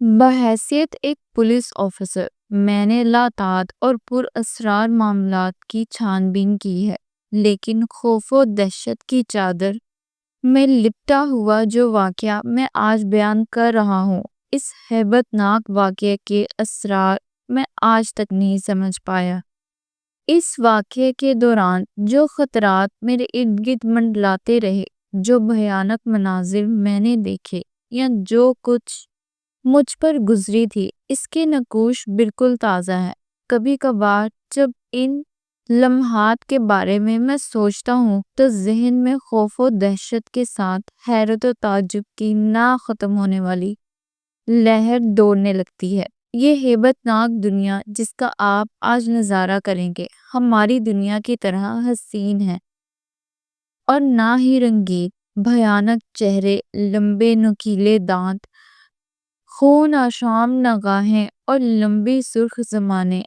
بحیثیت ایک police officer میں نے لاتعداد اور پر اسرار معاملات کی چھان بین کی ہے، لیکن خوف و دہشت کی چادر میں لپٹا ہوا جو واقعہ میں آج بیان کر رہا ہوں، اس ہیبت ناک واقعے کے اسرار میں آج تک نہیں سمجھ پایا۔ اس واقعے کے دوران جو خطرات میرے ارد گرد منڈلاتے رہے، جو بھیانک مناظر میں نے دیکھے یا جو کچھ مجھ پر گزری تھی، اس کے نقوش بالکل تازہ ہیں۔ کبھی کبھار جب ان لمحات کے بارے میں سوچتا ہوں تو ذہن میں خوف و دہشت کے ساتھ حیرت و تعجب کی نہ ختم ہونے والی لہر دوڑنے لگتی ہے۔ یہ ہیبت ناک دنیا جس کا آپ آج نظارہ کریں گے، ہماری دنیا کی طرح حسین ہے اور نہ ہی رنگین۔ بھیانک چہرے، لمبے نوکیلے دانت، خون آشام نگاہیں اور لمبی سرخ زبانیں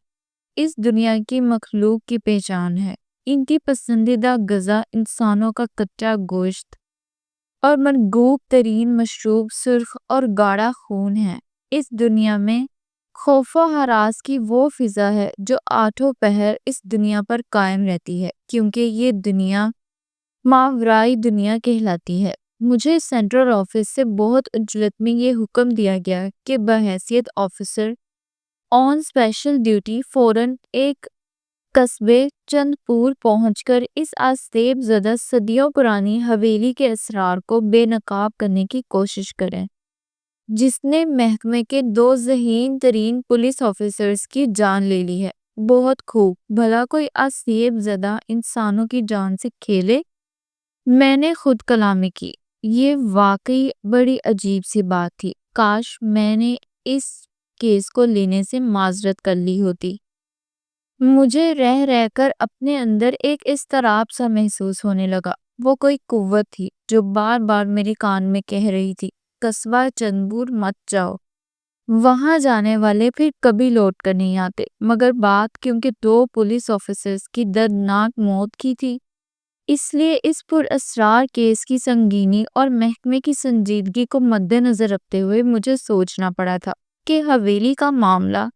اس دنیا کی مخلوق کی پہچان ہے۔ ان کی پسندیدہ غذا انسانوں کا کچا گوشت اور مرغوب ترین مشروب سرخ اور گاڑھا خون ہے۔ اس دنیا میں خوف و ہراس کی وہ فضا ہے جو آٹھوں پہر اس دنیا پر قائم رہتی ہے، کیونکہ یہ دنیا ماورائے دنیا کہلاتی ہے۔ مجھے سینٹرل آفس سے بہت عجلت میں یہ حکم دیا گیا کہ بحیثیت آفیسر آن اسپیشل ڈیوٹی فوراً ایک قصبے چند پور پہنچ کر اس آسیب زدہ صدیوں پرانی حویلی کے اسرار کو بے نقاب کرنے کی کوشش کریں، جس نے محکمے کے دو ذہین ترین پولیس آفیسرز کی جان لے لی ہے۔ بہت خوب، بھلا کوئی آسیب زدہ انسانوں کی جان سے کھیلے؟ میں نے خود کلامی کی۔ یہ واقعی بڑی عجیب سی بات تھی۔ کاش میں نے اس کیس کو لینے سے معذرت کر لی ہوتی۔ مجھے رہ رہ کر اپنے اندر ایک اضطراب سا محسوس ہونے لگا۔ وہ کوئی قوت تھی جو بار بار میرے کان میں کہہ رہی تھی، قصبہ چندپور مت جاؤ، وہاں جانے والے پھر کبھی لوٹ کر نہیں آتے۔ مگر بات کیونکہ دو پولیس آفیسرز کی دردناک موت کی تھی، اس لیے اس پر اسرار کیس کی سنگینی اور محکمے کی سنجیدگی کو مد نظر رکھتے ہوئے مجھے سوچنا پڑا تھا کہ حویلی کا معاملہ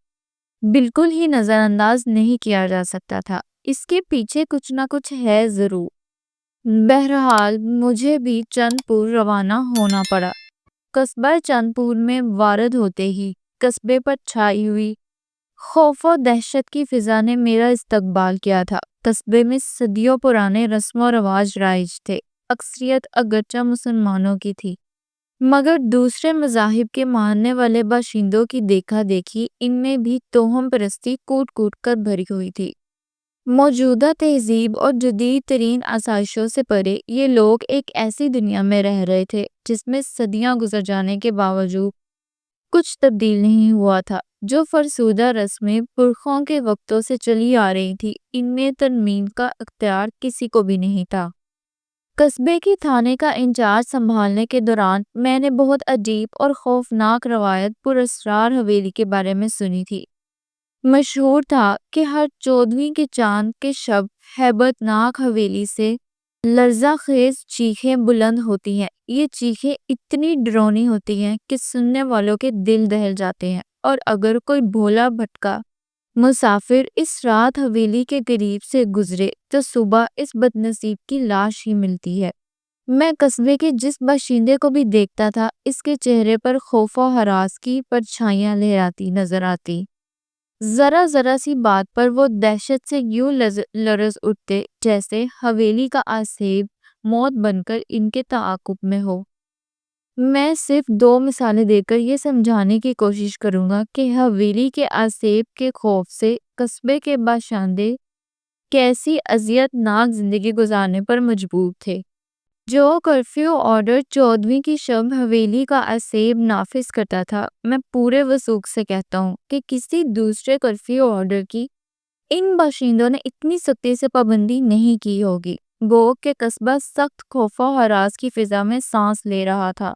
بالکل ہی نظر انداز نہیں کیا جا سکتا تھا۔ اس کے پیچھے کچھ نہ کچھ ہے ضرور۔ بہرحال مجھے بھی چند پور روانہ ہونا پڑا۔ قصبہ چند پور میں وارد ہوتے ہی قصبے پر چھائی ہوئی خوف و دہشت کی فضا نے میرا استقبال کیا تھا۔ قصبے میں صدیوں پرانے رسم و رواج رائج تھے۔ اکثریت اگرچہ مسلمانوں کی تھی، مگر دوسرے مذاہب کے ماننے والے باشندوں کی دیکھا دیکھی ان میں بھی توہم پرستی کوٹ کوٹ کر بھری ہوئی تھی۔ موجودہ تہذیب اور جدید ترین آسائشوں سے پرے یہ لوگ ایک ایسی دنیا میں رہ رہے تھے جس میں صدیاں گزر جانے کے باوجود کچھ تبدیل نہیں ہوا تھا۔ جو فرسودہ رسمیں پرکھوں کے وقتوں سے چلی آ رہی تھی، ان میں ترمیم کا اختیار کسی کو بھی نہیں تھا۔ قصبے کی تھانے کا انچارج سنبھالنے کے دوران میں نے بہت عجیب اور خوفناک روایت پر اسرار حویلی کے بارے میں سنی تھی۔ مشہور تھا کہ ہر 14ویں کے چاند کے شب ہیبت ناک حویلی سے لرزہ خیز چیخیں بلند ہوتی ہیں۔ یہ چیخیں اتنی ڈراؤنی ہوتی ہیں کہ سننے والوں کے دل دہل جاتے ہیں، اور اگر کوئی بھولا بھٹکا مسافر اس رات حویلی کے قریب سے گزرے تو صبح اس بد نصیب کی لاش ہی ملتی ہے۔ میں قصبے کے جس باشندے کو بھی دیکھتا تھا، اس کے چہرے پر خوف و ہراس کی پرچھائیاں لہراتی نظر آتی۔ ذرا ذرا سی بات پر وہ دہشت سے یوں لرز اٹھتے جیسے حویلی کا آسیب موت بن کر ان کے تعاقب میں ہو۔ میں صرف دو مثالیں دے کر یہ سمجھانے کی کوشش کروں گا کہ حویلی کے آسیب کے خوف سے قصبے کے باشندے کیسی اذیت ناک زندگی گزارنے پر مجبور تھے۔ جو کرفیو آرڈر 14ویں کی شب حویلی کا آسیب نافذ کرتا تھا، میں پورے وثوق سے کہتا ہوں کہ کسی دوسرے کرفیو آرڈر کی ان باشندوں نے اتنی سختی سے پابندی نہیں کی ہوگی۔ گو کہ قصبہ سخت خوف و ہراس کی فضا میں سانس لے رہا تھا۔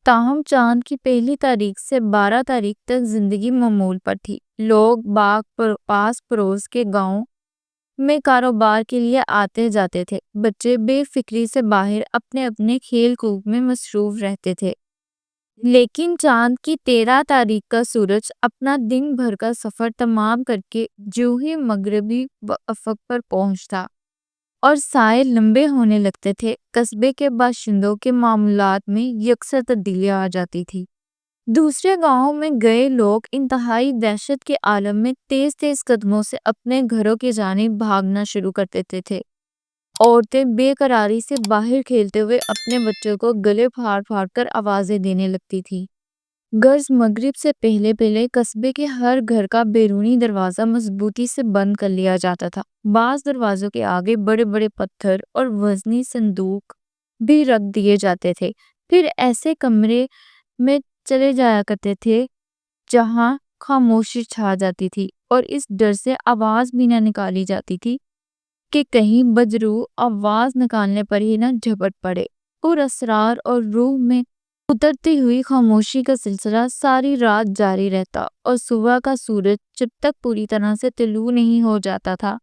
تاہم چاند کی پہلی تاریخ سے 12 تاریخ تک زندگی معمول پر تھی۔ لوگ باغ پاس پڑوس کے گاؤں میں کاروبار کے لیے آتے جاتے تھے۔ بچے بے فکری سے باہر اپنے اپنے کھیل کود میں مصروف رہتے تھے۔ لیکن چاند کی 13 تاریخ کا سورج اپنا دن بھر کا سفر تمام کر کے جو ہی مغربی افق پر پہنچتا اور سائے لمبے ہونے لگتے تھے، قصبے کے باشندوں کے معمولات میں یکسر تبدیلیاں آ جاتی تھی۔ دوسرے گاؤں میں گئے لوگ انتہائی دہشت کے عالم میں تیز تیز قدموں سے اپنے گھروں کی جانب بھاگنا شروع کر دیتے تھے۔ عورتیں بے قراری سے باہر کھیلتے ہوئے اپنے بچوں کو گلے پھاڑ پھاڑ کر آوازیں دینے لگتی تھی۔ گرج مغرب سے پہلے پہلے قصبے کے ہر گھر کا بیرونی دروازہ مضبوطی سے بند کر لیا جاتا تھا۔ بعض دروازوں کے آگے بڑے بڑے پتھر اور وزنی صندوق بھی رکھ دیے جاتے تھے۔ پھر ایسے کمرے میں چلے جایا کرتے تھے جہاں خاموشی چھا جاتی تھی اور اس ڈر سے آواز بھی نہ نکالی جاتی تھی کہ کہیں بدرو آواز نکالنے پر ہی نہ جھپٹ پڑے۔ پر اسرار اور روح میں اترتی ہوئی خاموشی کا سلسلہ ساری رات جاری رہتا اور صبح کا سورج جب تک پوری طرح سے طلوع نہیں ہو جاتا تھا،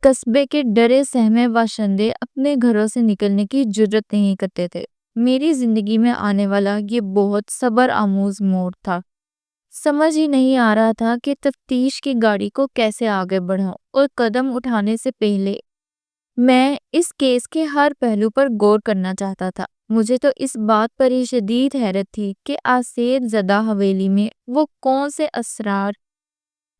قصبے کے ڈرے سہمے باشندے اپنے گھروں سے نکلنے کی جرات نہیں کرتے تھے۔ میری زندگی میں آنے والا یہ بہت صبر آموز موڑ تھا۔ سمجھ ہی نہیں آ رہا تھا کہ تفتیش کی گاڑی کو کیسے آگے بڑھاؤں، اور قدم اٹھانے سے پہلے میں اس کیس کے ہر پہلو پر غور کرنا چاہتا تھا۔ مجھے تو اس بات پر ہی شدید حیرت تھی کہ آسیر زدہ حویلی میں وہ کون سے اسرار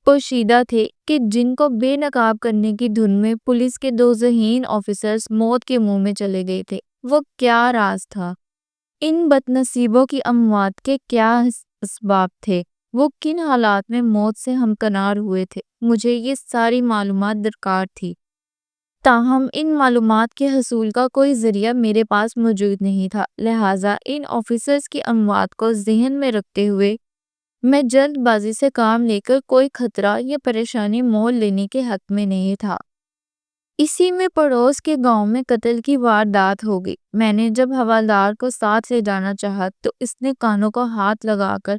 پوشیدہ تھے کہ جن کو بے نقاب کرنے کی دھن میں پولیس کے 2 ذہین آفیسرز موت کے منہ میں چلے گئے تھے۔ وہ کیا راز تھا؟ ان بد نصیبوں کی اموات کے کیا اسباب تھے؟ وہ کن حالات میں موت سے ہمکنار ہوئے تھے؟ مجھے یہ ساری معلومات درکار تھی، تاہم ان معلومات کے حصول کا کوئی ذریعہ میرے پاس موجود نہیں تھا۔ لہٰذا ان آفیسرز کی اموات کو ذہن میں رکھتے ہوئے میں جلد بازی سے کام لے کر کوئی خطرہ یا پریشانی مول لینے کے حق میں نہیں تھا۔ اسی میں پڑوس کے گاؤں میں قتل کی واردات ہو گئی۔ میں نے جب حوالدار کو ساتھ لے جانا چاہا تو اس نے کانوں کو ہاتھ لگا کر،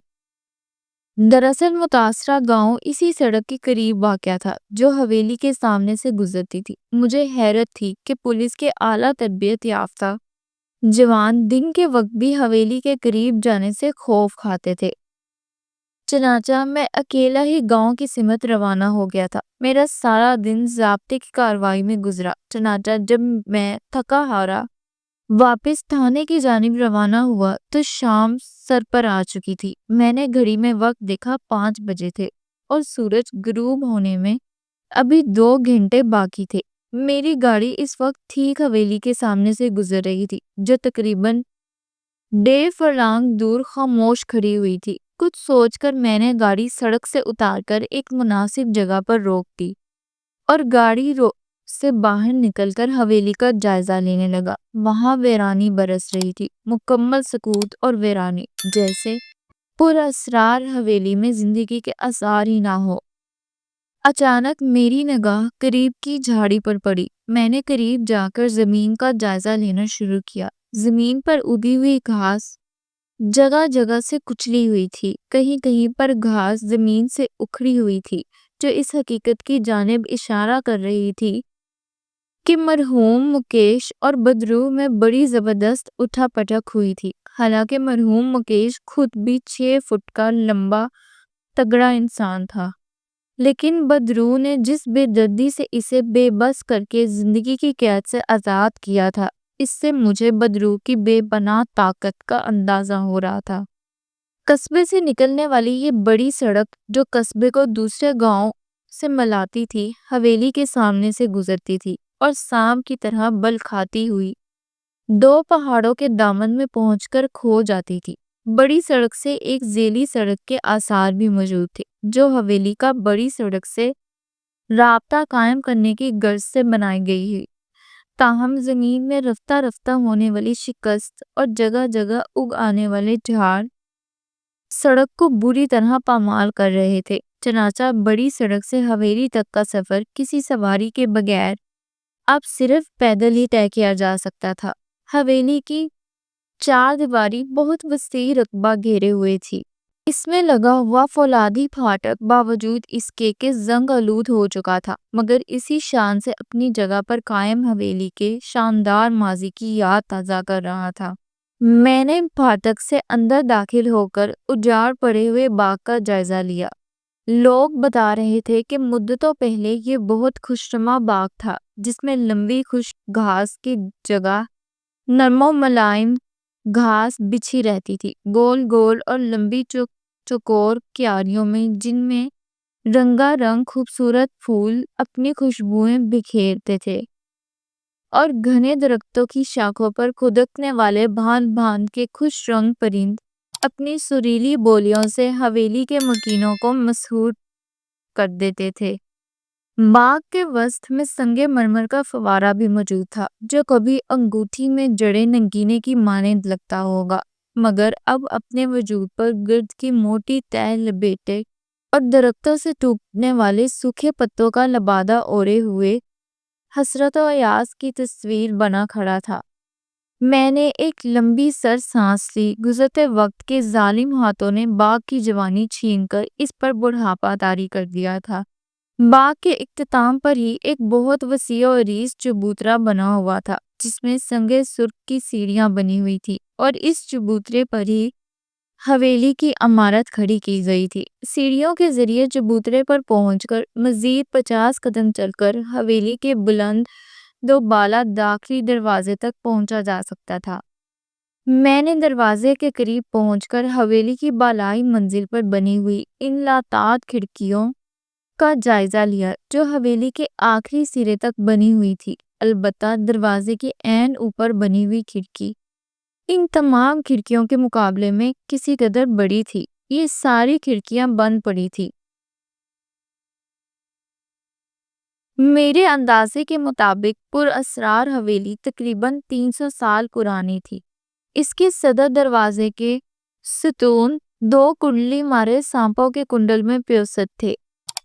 دراصل متاثرہ گاؤں اسی سڑک کے قریب واقع تھا جو حویلی کے سامنے سے گزرتی تھی۔ مجھے حیرت تھی کہ پولیس کے اعلیٰ تربیت یافتہ جوان دن کے وقت بھی حویلی کے قریب جانے سے خوف کھاتے تھے۔ چنانچہ میں اکیلا ہی گاؤں کی سمت روانہ ہو گیا تھا۔ میرا سارا دن ضابطے کی کارروائی میں گزرا۔ چنانچہ جب میں تھکا ہارا واپس تھانے کی جانب روانہ ہوا تو شام سر پر آ چکی تھی۔ میں نے گھڑی میں وقت دیکھا، 5 بجے تھے اور سورج غروب ہونے میں ابھی 2 گھنٹے باقی تھے۔ میری گاڑی اس وقت ٹھیک حویلی کے سامنے سے گزر رہی تھی جو تقریباً 1.5 فرلانگ دور خاموش کھڑی ہوئی تھی۔ کچھ سوچ کر میں نے گاڑی سڑک سے اتار کر ایک مناسب جگہ پر روک دی اور گاڑی سے باہر نکل کر حویلی کا جائزہ لینے لگا۔ وہاں ویرانی برس رہی تھی، مکمل سکوت اور ویرانی، جیسے پر اسرار حویلی میں زندگی کے آثار ہی نہ ہو۔ اچانک میری نگاہ قریب کی جھاڑی پر پڑی۔ میں نے قریب جا کر زمین کا جائزہ لینا شروع کیا۔ زمین پر اگی ہوئی گھاس جگہ جگہ سے کچلی ہوئی تھی، کہیں کہیں پر گھاس زمین سے اکھڑی ہوئی تھی، جو اس حقیقت کی جانب اشارہ کر رہی تھی کہ مرحوم مکیش اور بدرو میں بڑی زبردست اٹھا پٹک ہوئی تھی۔ حالانکہ مرحوم مکیش خود بھی 6 فٹ کا لمبا تگڑا انسان تھا، لیکن بدرو نے جس بے دردی سے اسے بے بس کر کے زندگی کی قید سے آزاد کیا تھا، اس سے مجھے بدرو کی بے پناہ طاقت کا اندازہ ہو رہا تھا۔ قصبے سے نکلنے والی یہ بڑی سڑک جو قصبے کو دوسرے گاؤں سے ملاتی تھی، حویلی کے سامنے سے گزرتی تھی اور سام کی طرح بل کھاتی ہوئی 2 پہاڑوں کے دامن میں پہنچ کر کھو جاتی تھی۔ بڑی سڑک سے ایک ذیلی سڑک کے آثار بھی موجود تھے جو حویلی کا بڑی سڑک سے رابطہ قائم کرنے کی غرض سے بنائی گئی ہے، تاہم زمین میں رفتہ رفتہ ہونے والی شکست اور جگہ جگہ اگ آنے والے جھاڑ سڑک کو بری طرح پامال کر رہے تھے۔ چنانچہ بڑی سڑک سے حویلی تک کا سفر کسی سواری کے بغیر اب صرف پیدل ہی طے کیا جا سکتا تھا۔ حویلی کی 4 دیواری بہت وسیع رقبہ گھیرے ہوئے تھی۔ اس میں لگا ہوا فولادی پھاٹک باوجود اس کے کہ زنگ آلود ہو چکا تھا، مگر اسی شان سے اپنی جگہ پر قائم حویلی کے شاندار ماضی کی یاد تازہ کر رہا تھا۔ میں نے پھاٹک سے اندر داخل ہو کر اجاڑ پڑے ہوئے باغ کا جائزہ لیا۔ لوگ بتا رہے تھے کہ مدتوں پہلے یہ بہت خوشنما باغ تھا، جس میں لمبی خشک گھاس کی جگہ نرم و ملائم گھاس بچھی رہتی تھی، گول گول اور لمبی چوکور کیاریوں میں، جن میں رنگا رنگ خوبصورت پھول اپنی خوشبوئیں بکھیرتے تھے، اور گھنے درختوں کی شاخوں پر کھدکنے والے بھانت بھانت کے خوش رنگ پرند اپنی سریلی بولیوں سے حویلی کے مکینوں کو مسحور کر دیتے تھے۔ باغ کے وسط میں سنگ مرمر کا فوارہ بھی موجود تھا، جو کبھی انگوٹھی میں جڑے نگینے کی مانند لگتا ہوگا، مگر اب اپنے وجود پر گرد کی موٹی تہ لپیٹے اور درختوں سے ٹوٹنے والے سوکھے پتوں کا لبادہ اوڑھے ہوئے حسرت و یاس کی تصویر بنا کھڑا تھا۔ میں نے ایک لمبی سر سانس لی۔ گزرتے وقت کے ظالم ہاتھوں نے باغ کی جوانی چھین کر اس پر بڑھاپا طاری کر دیا تھا۔ باغ کے اختتام پر ہی ایک بہت وسیع و عریض چبوترا بنا ہوا تھا، جس میں سنگ سرخ کی سیڑھیاں بنی ہوئی تھی، اور اس چبوترے پر ہی حویلی کی عمارت کھڑی کی گئی تھی۔ سیڑھیوں کے ذریعے چبوترے پر پہنچ کر مزید 50 قدم چل کر حویلی کے بلند دو بالا داخلی دروازے تک پہنچا جا سکتا تھا۔ میں نے دروازے کے قریب پہنچ کر حویلی کی بالائی منزل پر بنی ہوئی ان لاتعداد کھڑکیوں کا جائزہ لیا، جو حویلی کے آخری سرے تک بنی ہوئی تھی۔ البتہ دروازے کے عین اوپر بنی ہوئی کھڑکی ان تمام کھڑکیوں کے مقابلے میں کسی قدر بڑی تھی۔ یہ ساری کھڑکیاں بند پڑی تھی۔ میرے اندازے کے مطابق پر اسرار حویلی تقریباً 300 سال پرانی تھی۔ اس کے صدر دروازے کے ستون دو کنڈلی مارے سانپوں کے کنڈل میں پیوست تھے۔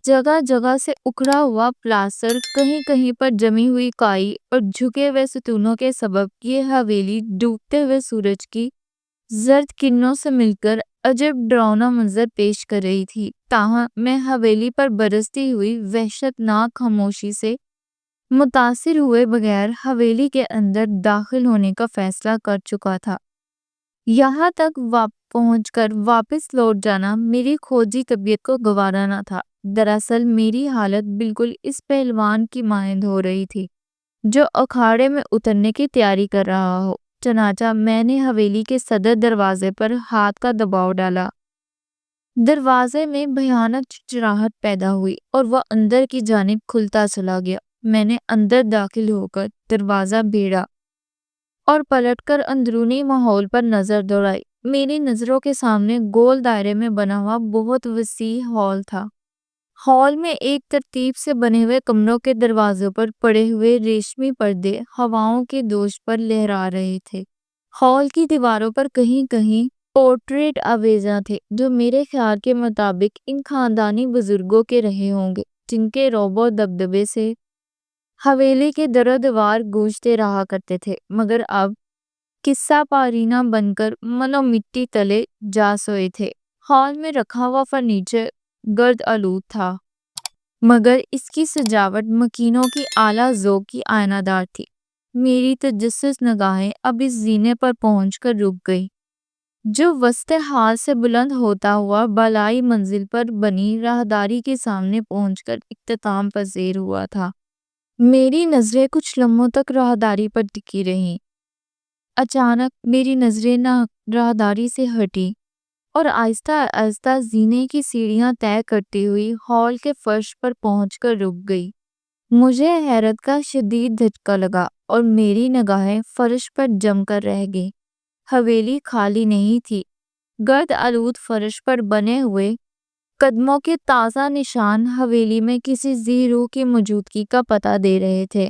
جگہ جگہ سے اکھڑا ہوا پلاسٹر، کہیں کہیں پر جمی ہوئی کائی اور جھکے ہوئے ستونوں کے سبب یہ حویلی ڈوبتے ہوئے سورج کی زرد کرنوں سے مل کر عجب ڈراؤنا منظر پیش کر رہی تھی۔ تاہم میں حویلی پر برستی ہوئی وحشت ناک خاموشی سے متاثر ہوئے بغیر حویلی کے اندر داخل ہونے کا فیصلہ کر چکا تھا۔ یہاں تک پہنچ کر واپس لوٹ جانا میری کھوجی طبیعت کو گوارا نہ تھا۔ دراصل میری حالت بالکل اس پہلوان کی مانند ہو رہی تھی جو اکھاڑے میں اترنے کی تیاری کر رہا ہو۔ چنانچہ میں نے حویلی کے صدر دروازے پر ہاتھ کا دباؤ ڈالا۔ دروازے میں بھیانک چرچراہٹ پیدا ہوئی اور وہ اندر کی جانب کھلتا چلا گیا۔ میں نے اندر داخل ہو کر دروازہ بھیڑا اور پلٹ کر اندرونی ماحول پر نظر دوڑائی۔ میری نظروں کے سامنے گول دائرے میں بنا ہوا بہت وسیع ہال تھا۔ ہال میں ایک ترتیب سے بنے ہوئے کمروں کے دروازوں پر پڑے ہوئے ریشمی پردے ہواؤں کے دوش پر لہرا رہے تھے۔ ہال کی دیواروں پر کہیں کہیں پورٹریٹ آویزاں تھے، جو میرے خیال کے مطابق ان خاندانی بزرگوں کے رہے ہوں گے، جن کے رعب و دبدبے سے حویلی کے در و دیوار گونجتے رہا کرتے تھے، مگر اب قصہ پارینہ بن کر منو مٹی تلے جا سوئے تھے۔ ہال میں رکھا ہوا فرنیچر گرد آلود تھا، مگر اس کی سجاوٹ مکینوں کی اعلیٰ ذوق کی آئینہ دار تھی۔ میری تجسس نگاہیں اب اس زینے پر پہنچ کر رک گئی، جو وسط ہال سے بلند ہوتا ہوا بالائی منزل پر بنی راہداری کے سامنے پہنچ کر اختتام پذیر ہوا تھا۔ میری نظریں کچھ لمحوں تک راہداری پر ٹکی رہیں۔ اچانک میری نظریں راہداری سے ہٹی اور آہستہ آہستہ زینے کی سیڑھیاں طے کرتی ہوئی ہال کے فرش پر پہنچ کر رک گئی۔ مجھے حیرت کا شدید دھچکا لگا اور میری نگاہیں فرش پر جم کر رہ گئیں۔ حویلی خالی نہیں تھی۔ گرد آلود فرش پر بنے ہوئے قدموں کے تازہ نشان حویلی میں کسی ذی روح کی موجودگی کا پتہ دے رہے تھے۔